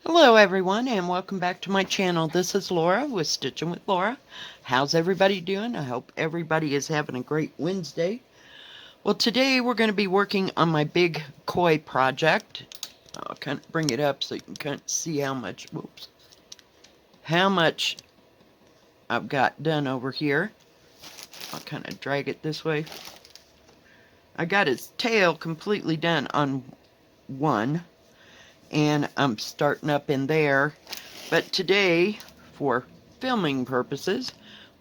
Hello everyone and welcome back to my channel. This is Laura with Stitching with Laura. How's everybody doing? I hope everybody is having a great Wednesday. Well, today we're going to be working on my big koi project. I'll kind of bring it up so you can kind of see how much I've got done over here. I'll kind of drag it this way. I got his tail completely done on one, and I'm starting up in there. But today, for filming purposes,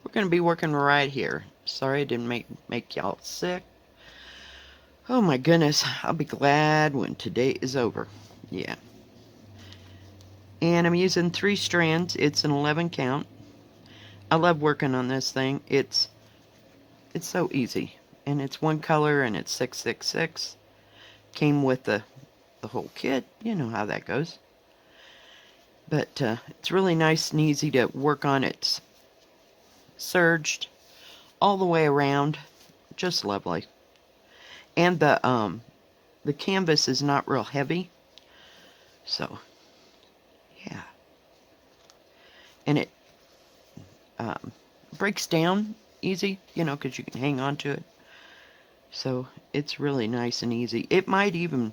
we're going to be working right here. Sorry I didn't make y'all sick. Oh my goodness, I'll be glad when today is over. Yeah. And I'm using 3 strands. It's an 11 count. I love working on this thing. It's so easy. And it's one color and it's 666. Came with the whole kit. You know how that goes. But it's really nice and easy to work on. It's serged all the way around. Just lovely. And the canvas is not real heavy. So, yeah. And it breaks down easy, because you can hang on to it. So, it's really nice and easy. It might even,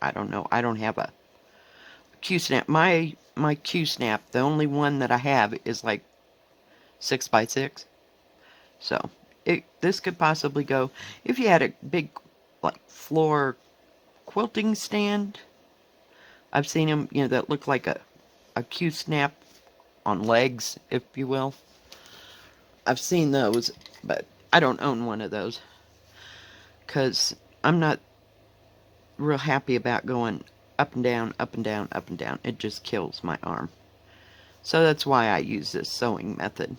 I don't know, I don't have a Q-snap. My Q-snap, the only one that I have is like 6x6. So, this could possibly go, if you had a big, like, floor quilting stand. I've seen them, that look like a Q-snap on legs, if you will. I've seen those, but I don't own one of those because I'm not real happy about going up and down, up and down, up and down. It just kills my arm. So that's why I use this sewing method.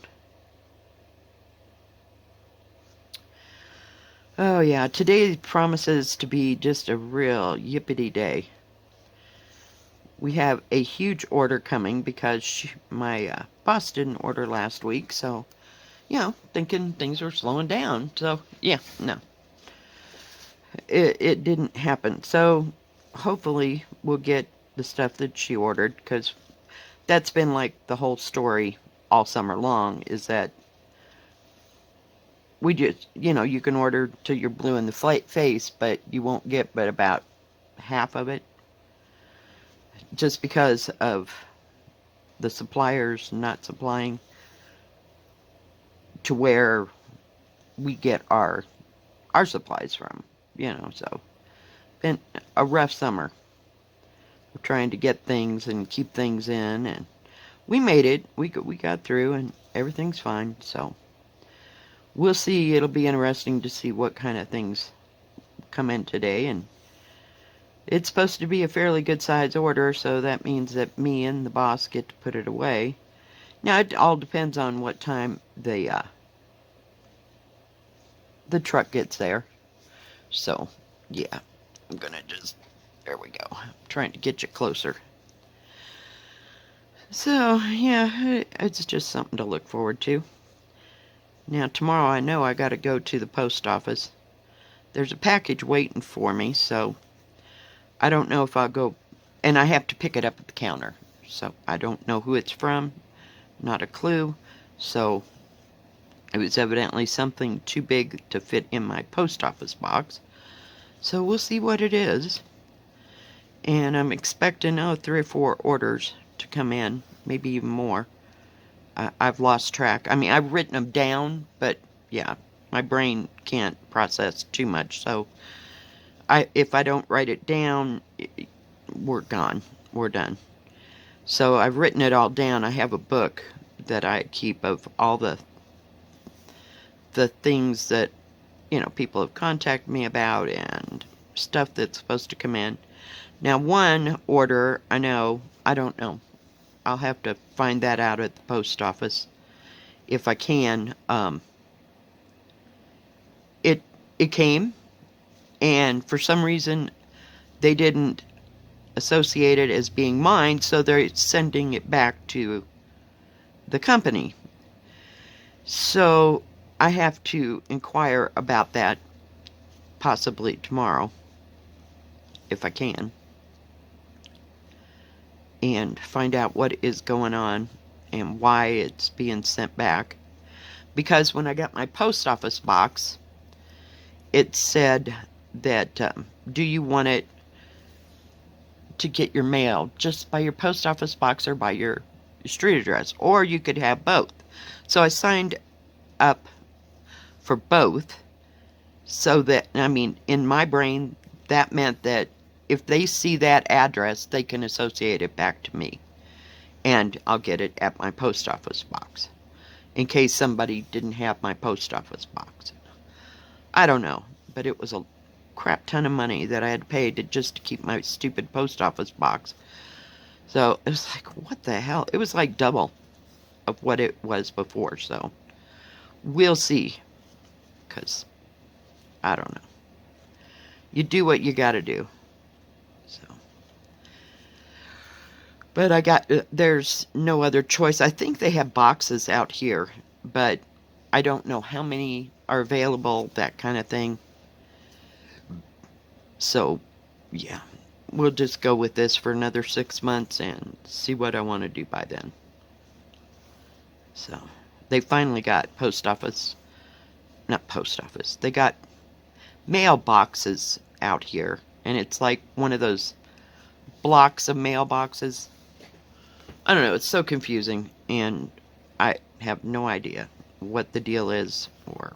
Oh yeah, today promises to be just a real yippity day. We have a huge order coming because my boss didn't order last week, so, thinking things were slowing down. So, yeah, no. It didn't happen. So, hopefully we'll get the stuff that she ordered, because that's been like the whole story all summer long, is that we just, you can order till you're blue in the face, but you won't get but about half of it. Just because of the suppliers not supplying to where we get our supplies from, so been a rough summer. We're trying to get things and keep things in, and we made it. We got through, and everything's fine. So we'll see. It'll be interesting to see what kind of things come in today, and it's supposed to be a fairly good size order, so that means that me and the boss get to put it away. Now it all depends on what time the truck gets there. So, yeah, I'm gonna just, there we go. I'm trying to get you closer. So, yeah, it's just something to look forward to. Now, tomorrow I know I gotta go to the post office. There's a package waiting for me, so I don't know if I'll go, and I have to pick it up at the counter. So, I don't know who it's from, not a clue. So, it was evidently something too big to fit in my post office box. So, we'll see what it is. And I'm expecting 3 or 4 orders to come in, maybe even more. I've lost track. I mean, I've written them down, but yeah, my brain can't process too much. So if I don't write it down, we're gone. We're done. So I've written it all down. I have a book that I keep of all the things that, people have contacted me about and stuff that's supposed to come in. Now, one order, I don't know. I'll have to find that out at the post office if I can. It came, and for some reason they didn't associate it as being mine, so they're sending it back to the company. So I have to inquire about that possibly tomorrow, if I can. and find out what is going on and why it's being sent back. Because when I got my post office box, it said that, do you want it to get your mail just by your post office box or by your street address? Or you could have both. So I signed up for both, so that, I mean, in my brain, that meant that if they see that address, they can associate it back to me. And I'll get it at my post office box, in case somebody didn't have my post office box. I don't know, but it was a crap ton of money that I had to pay just to keep my stupid post office box. So it was like, what the hell? It was like double of what it was before, so we'll see, because I don't know. You do what you gotta do. So, but there's no other choice. I think they have boxes out here, but I don't know how many are available, that kind of thing. So, yeah, we'll just go with this for another 6 months and see what I want to do by then. So, they finally got they got mailboxes out here, and it's like one of those blocks of mailboxes. I don't know, it's so confusing, and I have no idea what the deal is or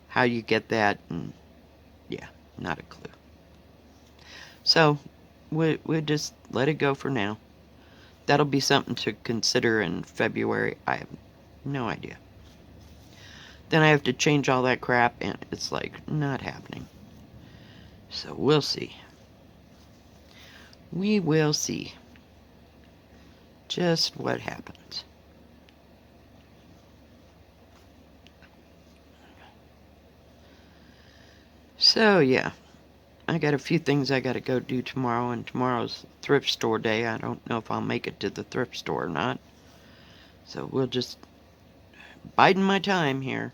how you get that, and yeah, not a clue. So we'll just let it go for now. That'll be something to consider in February. I have no idea. Then I have to change all that crap, and it's like not happening. So we'll see. We will see just what happens. So yeah, I got a few things I got to go do tomorrow, and tomorrow's thrift store day. I don't know if I'll make it to the thrift store or not. So we'll just biding my time here.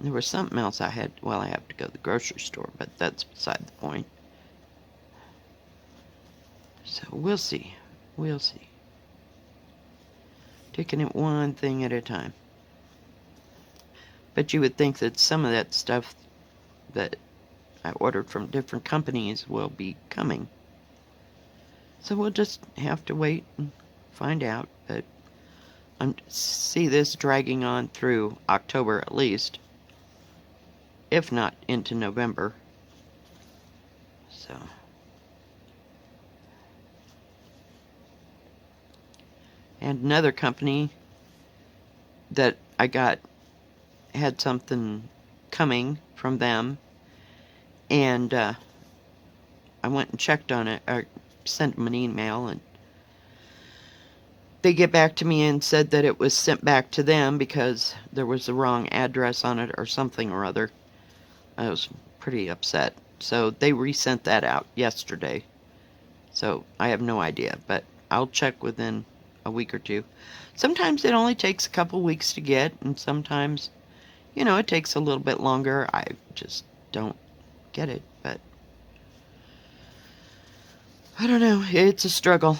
There was something else I have to go to the grocery store, but that's beside the point. So we'll see. We'll see. Taking it one thing at a time. But you would think that some of that stuff that I ordered from different companies will be coming. So we'll just have to wait and find out. But I see this dragging on through October at least, if not into November. So and another company that I got had something coming from them, and I went and checked on it, or sent them an email, and they get back to me and said that it was sent back to them because there was the wrong address on it or something or other. I was pretty upset. So they resent that out yesterday. So I have no idea, but I'll check within a week or two. Sometimes it only takes a couple weeks to get, and sometimes, it takes a little bit longer. I just don't get it, but I don't know. It's a struggle.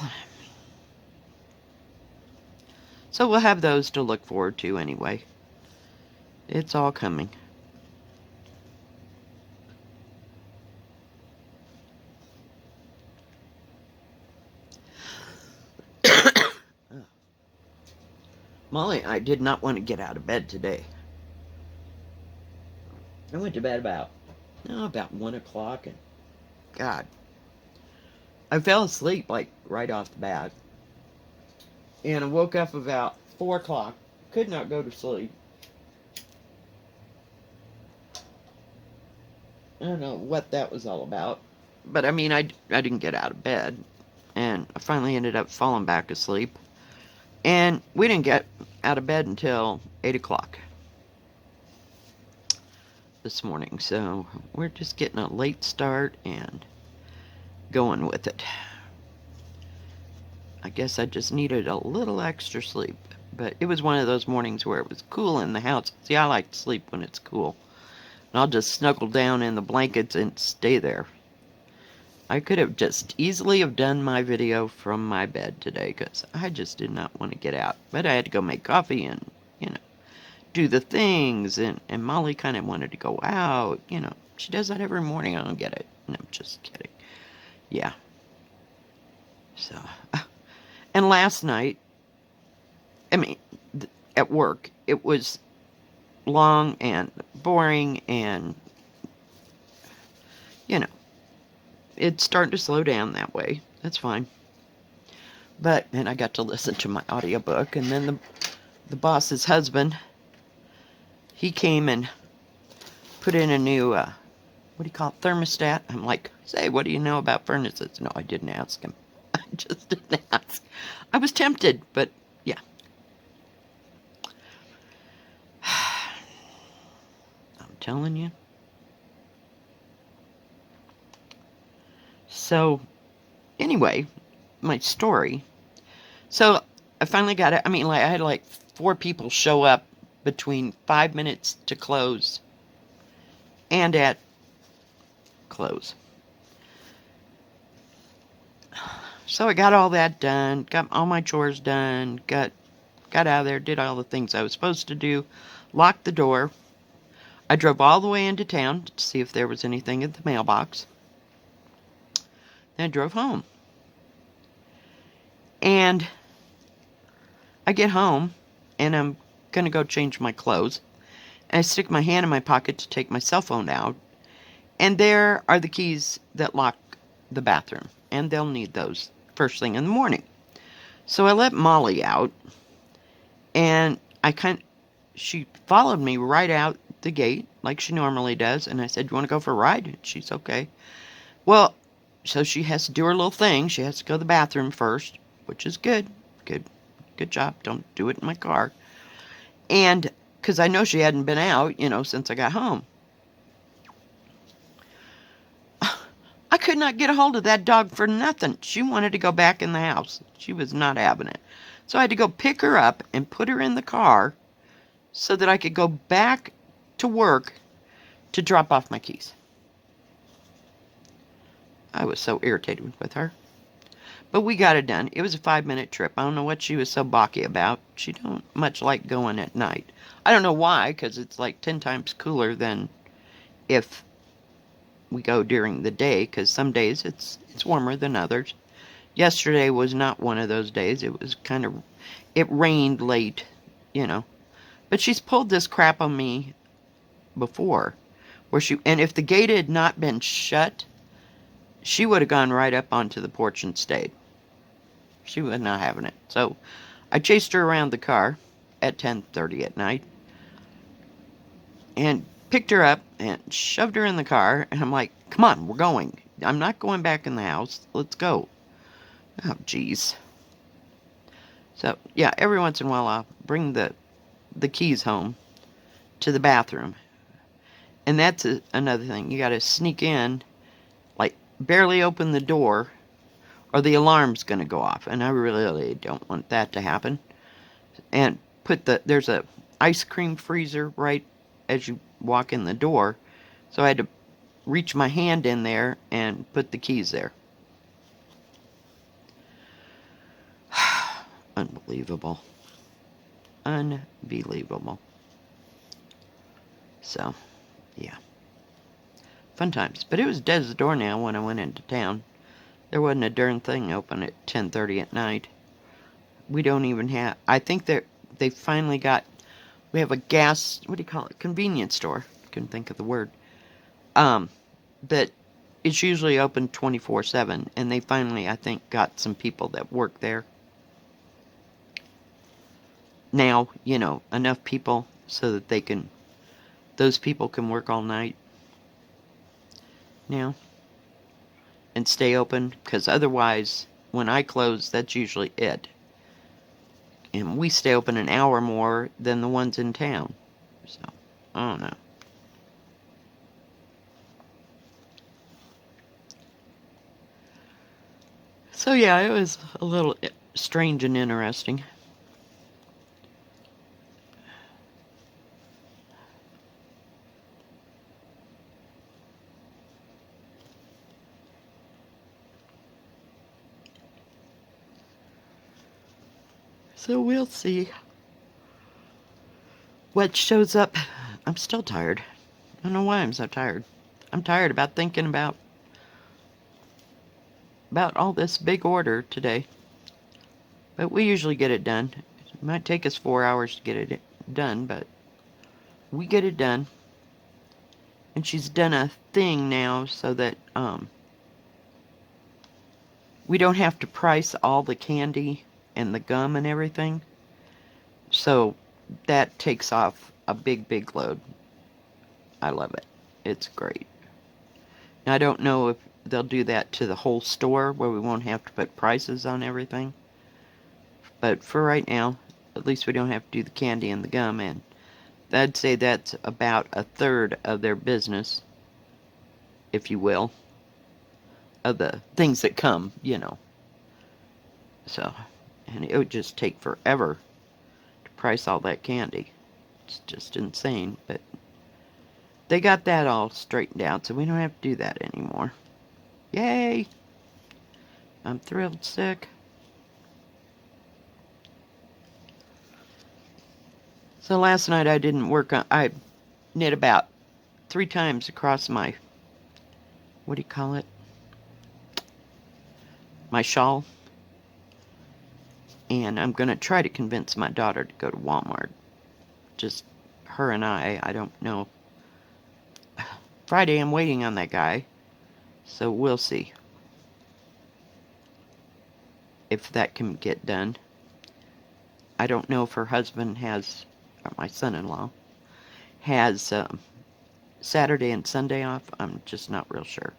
So we'll have those to look forward to anyway. It's all coming. Molly, I did not want to get out of bed today. I went to bed about 1 o'clock, and God, I fell asleep like right off the bat. And I woke up about 4 o'clock. Could not go to sleep. I don't know what that was all about. But I mean, I didn't get out of bed. And I finally ended up falling back asleep. And we didn't get out of bed until 8 o'clock this morning. So we're just getting a late start and going with it. I guess I just needed a little extra sleep. But it was one of those mornings where it was cool in the house. See, I like to sleep when it's cool. And I'll just snuggle down in the blankets and stay there. I could have just easily have done my video from my bed today because I just did not want to get out. But I had to go make coffee and, you know, do the things. And Molly kind of wanted to go out. You know, she does that every morning. I don't get it. No, I'm just kidding. Yeah. So, and last night, I mean, at work, it was long and boring and, you know, it's starting to slow down that way. That's fine. But, and I got to listen to my audiobook, and then the boss's husband, he came and put in a new, what do you call it, thermostat. I'm like, say, what do you know about furnaces? No, I didn't ask him. I just didn't ask. I was tempted, but yeah. I'm telling you. So, anyway, my story. So, I finally got it. I mean, like, I had like 4 people show up between 5 minutes to close and at close. So I got all that done, got all my chores done, got out of there, did all the things I was supposed to do, locked the door. I drove all the way into town to see if there was anything at the mailbox. Then I drove home. And I get home, and I'm going to go change my clothes. And I stick my hand in my pocket to take my cell phone out. And there are the keys that lock the bathroom. And they'll need those first thing in the morning. So I let Molly out. And she followed me right out the gate like she normally does. And I said, "You want to go for a ride?" And she's okay. Well, so she has to do her little thing. She has to go to the bathroom first, which is good. Good job. Don't do it in my car. And because I know she hadn't been out, since I got home. I could not get a hold of that dog for nothing. She wanted to go back in the house. She was not having it. So I had to go pick her up and put her in the car so that I could go back to work to drop off my keys. I was so irritated with her. But we got it done. It was a 5-minute trip. I don't know what she was so balky about. She don't much like going at night. I don't know why, because it's like 10 times cooler than if we go during the day, because some days it's warmer than others. Yesterday was not one of those days. It was it rained late, But she's pulled this crap on me before, and if the gate had not been shut, she would have gone right up onto the porch and stayed. She was not having it. So I chased her around the car at 10:30 at night and picked her up and shoved her in the car. And I'm like, "Come on, we're going. I'm not going back in the house. Let's go." Oh, geez. So, yeah, every once in a while I'll bring the keys home to the bathroom. And that's another thing. You got to sneak in, like barely open the door, or the alarm's going to go off. And I really don't want that to happen. And there's a ice cream freezer right as you walk in the door. So I had to reach my hand in there and put the keys there. Unbelievable. Unbelievable. So, yeah. Fun times. But it was dead as a doornail when I went into town. There wasn't a darn thing open at 10:30 at night. We don't even have... I think they finally got... We have a gas... What do you call it? Convenience store. Couldn't think of the word. That is usually open 24/7. And they finally, I think, got some people that work there. Now, enough people so that those people can work all night now and stay open, because otherwise, when I close, that's usually it. And we stay open an hour more than the ones in town. So, I don't know. So, yeah, it was a little strange and interesting. So we'll see what shows up. I'm still tired. I don't know why I'm so tired. I'm tired about thinking about all this big order today. But we usually get it done. It might take us 4 hours to get it done, but we get it done. And she's done a thing now so that we don't have to price all the candy and the gum and everything. So that takes off a big load. I love it. It's great. Now, I don't know if they'll do that to the whole store where we won't have to put prices on everything. But for right now, at least we don't have to do the candy and the gum. And I'd say that's about a third of their business, if you will, of the things that come, you know. So, and it would just take forever to price all that candy. It's just insane, but they got that all straightened out, so we don't have to do that anymore. Yay! I'm thrilled sick. So last night I didn't work on, I knit about 3 times across my, what do you call it? My shawl. And I'm going to try to convince my daughter to go to Walmart. Just her and I don't know. Friday I'm waiting on that guy. So we'll see if that can get done. I don't know if her husband has, or my son-in-law, has Saturday and Sunday off. I'm just not real sure.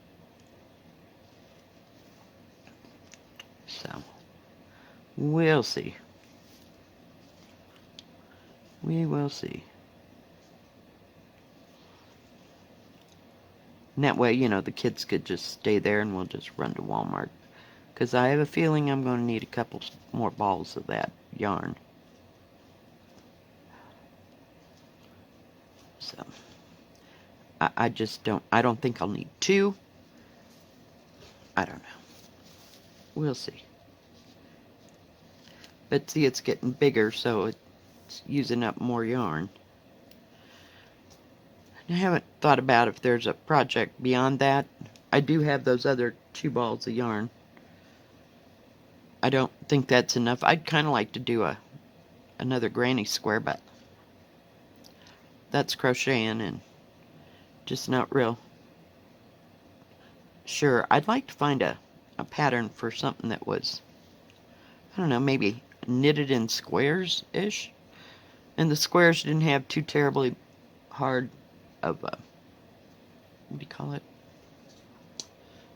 So, we'll see. We will see. And that way, you know, the kids could just stay there and we'll just run to Walmart. Because I have a feeling I'm going to need a couple more balls of that yarn. So, I just don't, I don't think I'll need 2. I don't know. We'll see. But see, it's getting bigger, so it's using up more yarn. I haven't thought about if there's a project beyond that. I do have those other 2 balls of yarn. I don't think that's enough. I'd kind of like to do another granny square, but that's crocheting and just not real sure. I'd like to find a pattern for something that was, I don't know, maybe knitted in squares-ish. And the squares didn't have too terribly hard of a, what do you call it?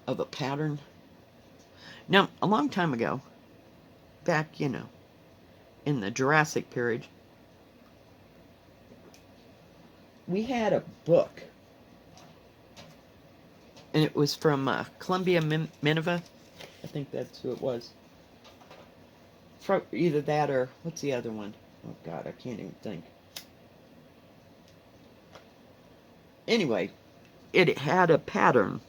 Of a pattern. Now, a long time ago, back, you know, in the Jurassic period, we had a book. And it was from Columbia Minerva. I think that's who it was. Either that or, what's the other one? Oh God, I can't even think. Anyway, it had a pattern.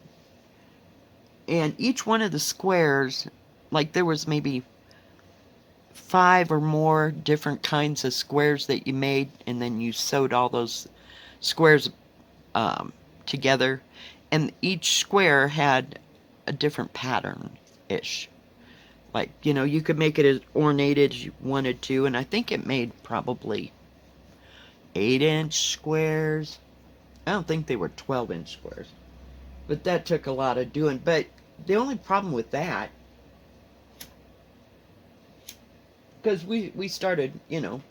And each one of the squares, like there was maybe 5 or more different kinds of squares that you made, and then you sewed all those squares together. And each square had a different pattern-ish. Like, you know, you could make it as ornate as you wanted to, and I think it made probably 8-inch squares. I don't think they were 12-inch squares. But that took a lot of doing. But the only problem with that, because we started, you know,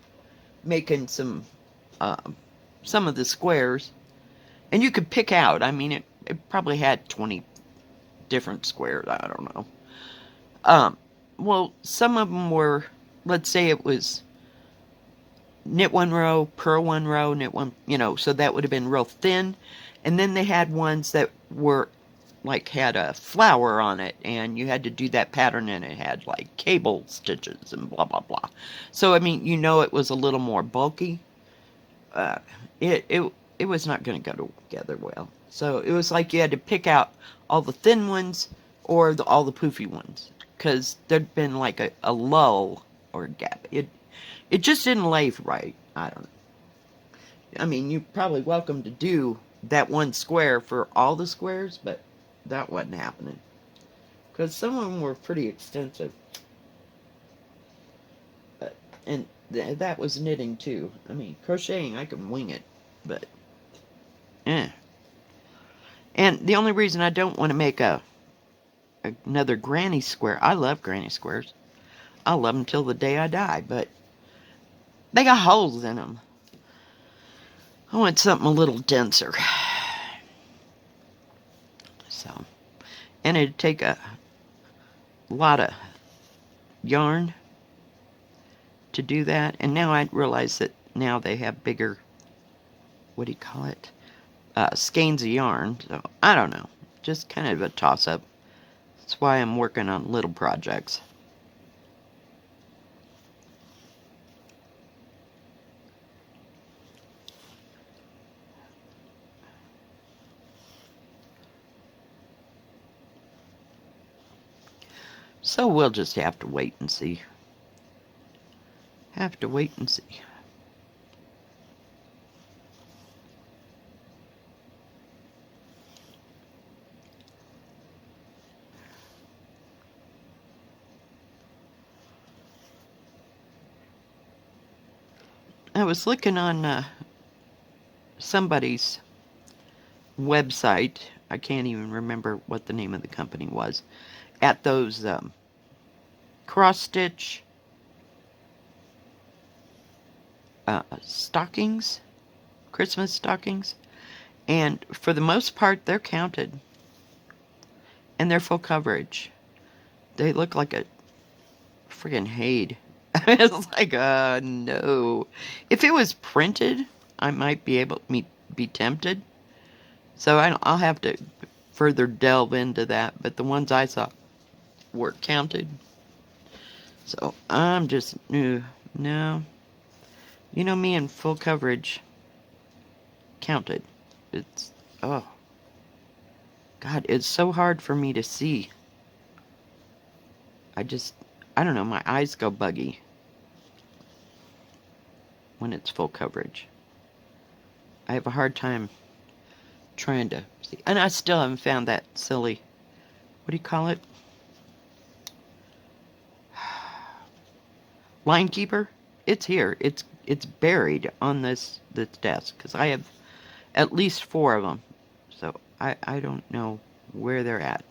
making some of the squares, and you could pick out, I mean, it probably had 20 different squares, I don't know. Well, some of them were, let's say it was knit 1 row, purl 1 row, knit 1, you know, so that would have been real thin. And then they had ones that were, like, had a flower on it, and you had to do that pattern, and it had, like, cable stitches and blah, blah, blah. So, I mean, you know it was a little more bulky. It was not going to go together well. So, it was like you had to pick out all the thin ones or all the poofy ones. Because there'd been like a lull or a gap. It just didn't lay right. I don't know. I mean, you're probably welcome to do that one square for all the squares, but that wasn't happening. Because some of them were pretty extensive. But, and that was knitting too. I mean, crocheting, I can wing it, but eh. And the only reason I don't want to make another granny square, I love granny squares. I love them till the day I die, but they got holes in them. I want something a little denser. So, and it'd take a lot of yarn to do that. And now I realize that now they have bigger, what do you call it? Skeins of yarn. So, I don't know. Just kind of a toss-up. That's why I'm working on little projects. So we'll just have to wait and see. Have to wait and see. I was looking on somebody's website. I can't even remember what the name of the company was. At those cross-stitch stockings, Christmas stockings. And for the most part, they're counted. And they're full coverage. They look like a friggin' Haid. It's like, no. If it was printed, I might be able to be tempted. So I'll have to further delve into that. But the ones I saw were counted. So I'm just, no. You know me in full coverage. Counted. It's, oh. God, it's so hard for me to see. I don't know, my eyes go buggy when it's full coverage. I have a hard time trying to see. And I still haven't found that silly, what do you call it? Line keeper? It's here. It's buried on this desk because I have at least 4 of them. So I don't know where they're at.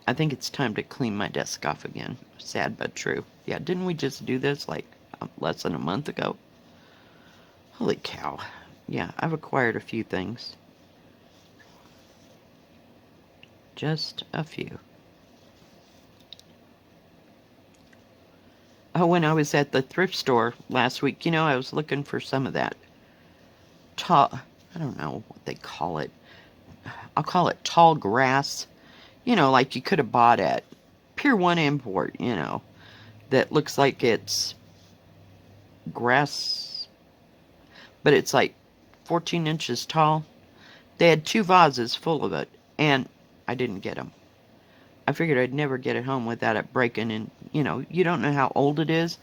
I think it's time to clean my desk off again. Sad but true. Yeah, didn't we just do this like less than a month ago? Holy cow. Yeah, I've acquired a few things. Just a few. Oh, when I was at the thrift store last week, I was looking for some of that tall, I don't know what they call it. I'll call it tall grass. Like you could have bought at Pier 1 Import, that looks like it's grass, but it's like 14 inches tall. They had 2 vases full of it, and I didn't get them. I figured I'd never get it home without it breaking, and, you don't know how old it is.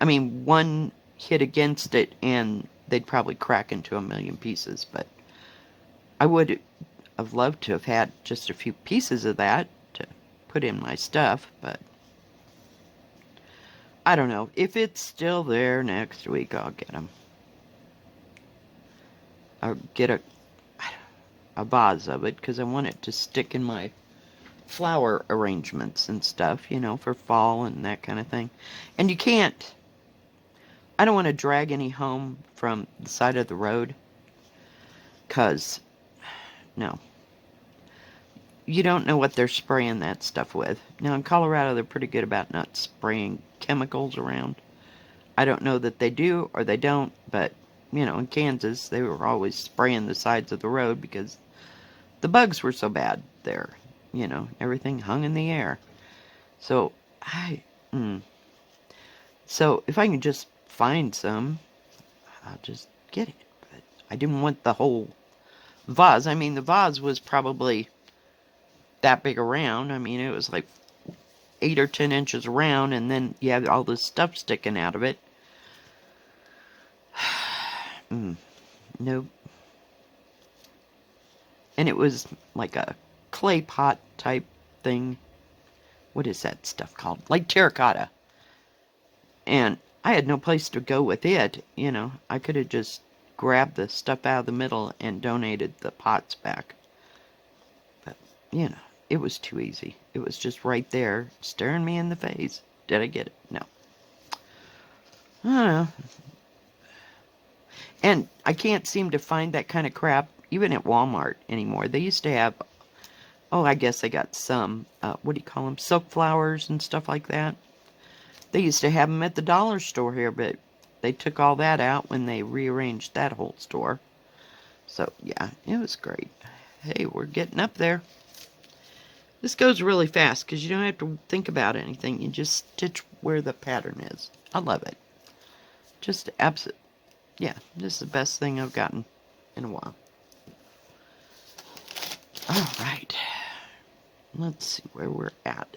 I mean, one hit against it, and they'd probably crack into a million pieces, but I would have loved to have had just a few pieces of that to put in my stuff, but I don't know. If it's still there next week, I'll get them. I'll get a vase of it because I want it to stick in my flower arrangements and stuff, for fall and that kind of thing. And I don't want to drag any home from the side of the road because, no. You don't know what they're spraying that stuff with. Now, in Colorado, they're pretty good about not spraying chemicals around. I don't know that they do or they don't, but, in Kansas, they were always spraying the sides of the road because the bugs were so bad there. Everything hung in the air. So, So, if I can just find some, I'll just get it. But I didn't want the whole vase. I mean, the vase was probably that big around. I mean, it was like 8 or 10 inches around, and then you have all this stuff sticking out of it. Nope. And it was like a clay pot type thing. What is that stuff called? Like terracotta. And I had no place to go with it. You know, I could have just grabbed the stuff out of the middle and donated the pots back. But, you know, it was too easy. It was just right there, staring me in the face. Did I get it? No. I don't know. And I can't seem to find that kind of crap even at Walmart anymore. They used to have, oh, I guess they got some, what do you call them, silk flowers and stuff like that. They used to have them at the dollar store here, but they took all that out when they rearranged that whole store. So, yeah, it was great. Hey, we're getting up there. This goes really fast because you don't have to think about anything. You just stitch where the pattern is. I love it. Just absolute. Yeah, this is the best thing I've gotten in a while. All right. Let's see where we're at.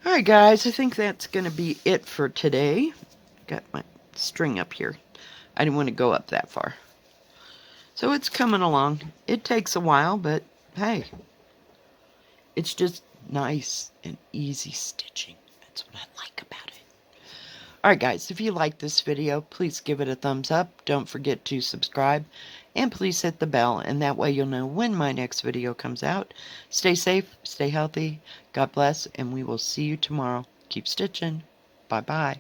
Alright guys, I think that's going to be it for today. Got my string up here. I didn't want to go up that far. So it's coming along. It takes a while, but hey. It's just nice and easy stitching. That's what I like about it. Alright guys, if you like this video, please give it a thumbs up. Don't forget to subscribe. And please hit the bell, and that way you'll know when my next video comes out. Stay safe, stay healthy, God bless, and we will see you tomorrow. Keep stitching. Bye-bye.